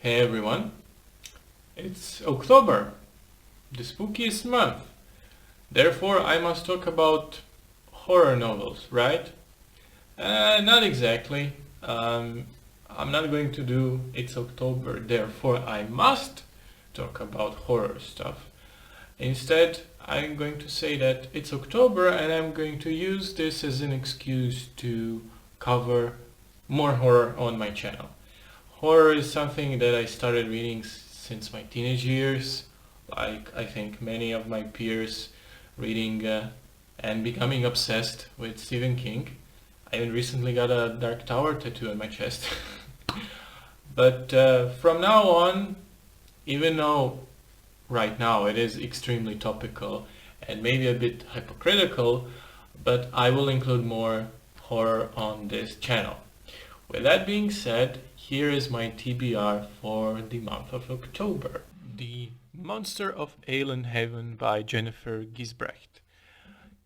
Hey everyone, it's October, the spookiest month. Therefore, I must talk about horror novels, right? Not exactly. I'm not going to do It's October, therefore I must talk about horror stuff. Instead, I'm going to say that it's October and I'm going to use this as an excuse to cover more horror on my channel. Horror is something that I started reading since my teenage years, like I think many of my peers, reading and becoming obsessed with Stephen King. I even recently got a Dark Tower tattoo on my chest. But from now on, even though right now it is extremely topical and maybe a bit hypocritical, but I will include more horror on this channel. With that being said, here is my TBR for the month of October. The Monster of Haven by Jennifer Gisbrecht.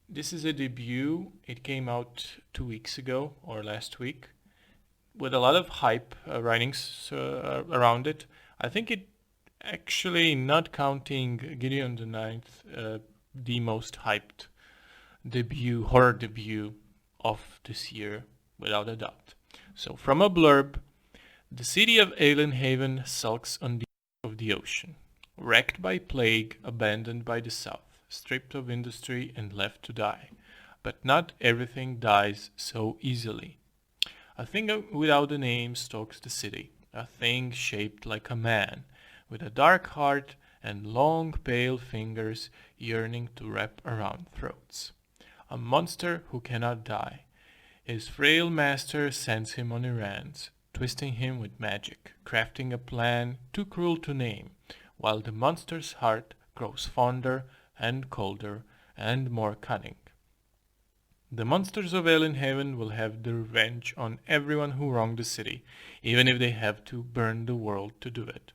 This is a debut. It came out 2 weeks ago or last week with a lot of hype writings around it. I think it actually, not counting Gideon the Ninth, the most hyped horror debut of this year, without a doubt. So from a blurb, the city of Haven sulks on the edge of the ocean, wrecked by plague, abandoned by the South, stripped of industry and left to die. But not everything dies so easily. A thing without a name stalks the city, a thing shaped like a man, with a dark heart and long pale fingers yearning to wrap around throats. A monster who cannot die. His frail master sends him on errands, twisting him with magic, crafting a plan too cruel to name, while the monster's heart grows fonder and colder and more cunning. The monsters of Haven will have their revenge on everyone who wronged the city, even if they have to burn the world to do it.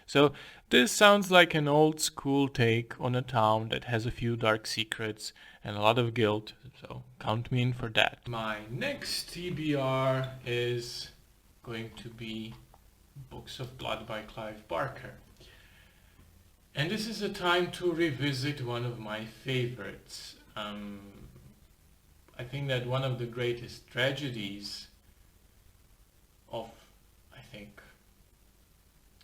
So this sounds like an old school take on a town that has a few dark secrets and a lot of guilt, so count me in for that. My next TBR is going to be Books of Blood by Clive Barker. And this is a time to revisit one of my favorites. I think that one of the greatest tragedies of, I think,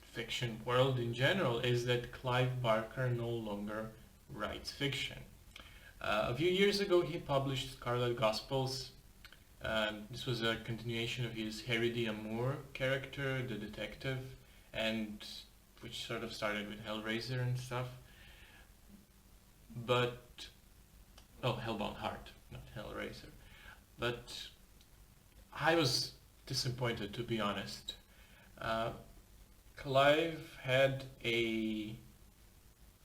fiction world in general is that Clive Barker no longer writes fiction. A few years ago he published Scarlet Gospels. This was a continuation of his Harry D. Amour character, the detective, and which sort of started with Hellraiser and stuff. Hellbound Heart, not Hellraiser. But I was disappointed, to be honest. Clive had a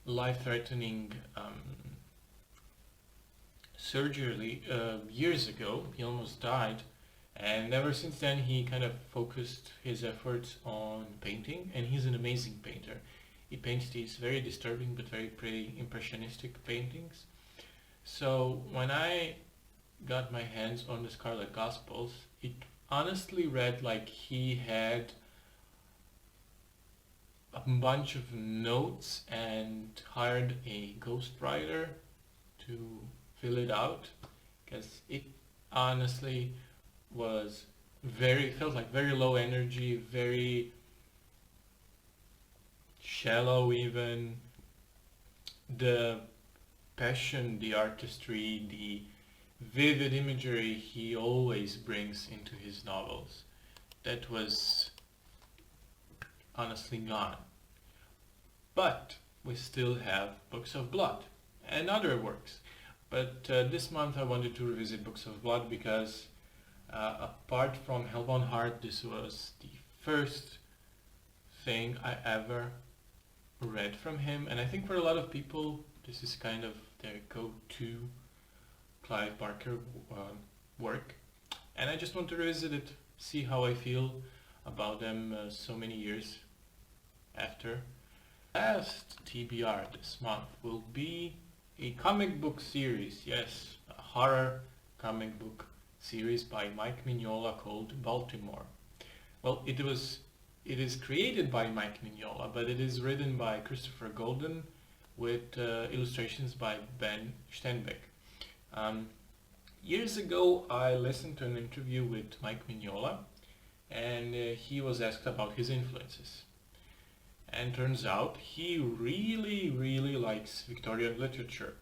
life-threatening surgery years ago. He almost died, and ever since then he kind of focused his efforts on painting, and he's an amazing painter. He paints these very disturbing but very pretty impressionistic paintings. So when I got my hands on the Scarlet Gospels, it honestly read like he had a bunch of notes and hired a ghostwriter to fill it out, because it honestly felt like very low energy, very shallow even. The passion, the artistry, the vivid imagery he always brings into his novels, that was honestly gone. But we still have Books of Blood and other works. But this month I wanted to revisit Books of Blood because apart from Hellbound Heart, this was the first thing I ever read from him, and I think for a lot of people this is kind of their go-to Clive Barker work, and I just want to revisit it, see how I feel about them so many years after. Last TBR this month will be a comic book series, yes, a horror comic book series by Mike Mignola called Baltimore. Well, it was It is created by Mike Mignola, but it is written by Christopher Golden with illustrations by Ben Steinbeck. Years ago, I listened to an interview with Mike Mignola, and he was asked about his influences. And turns out he really, really likes Victorian literature,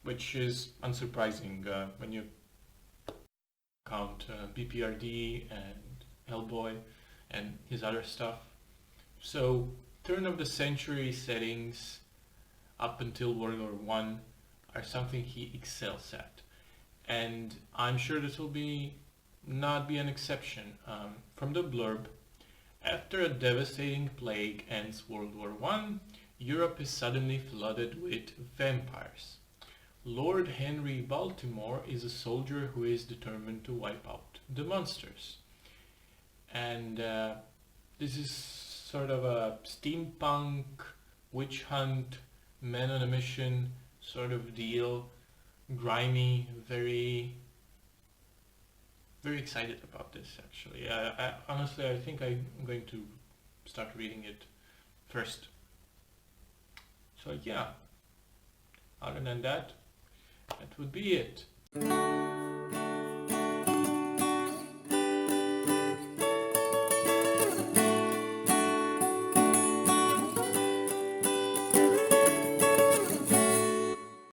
which is unsurprising when you count BPRD and Hellboy and his other stuff. So, turn of the century settings up until World War One are something he excels at. And I'm sure this will not be an exception. From the blurb, after a devastating plague ends World War One, Europe is suddenly flooded with vampires. Lord Henry Baltimore is a soldier who is determined to wipe out the monsters. And this is sort of a steampunk, witch hunt, men on a mission sort of deal. Grimy, very excited about this actually. Honestly, I think I'm going to start reading it first. So yeah, other than that, that would be it.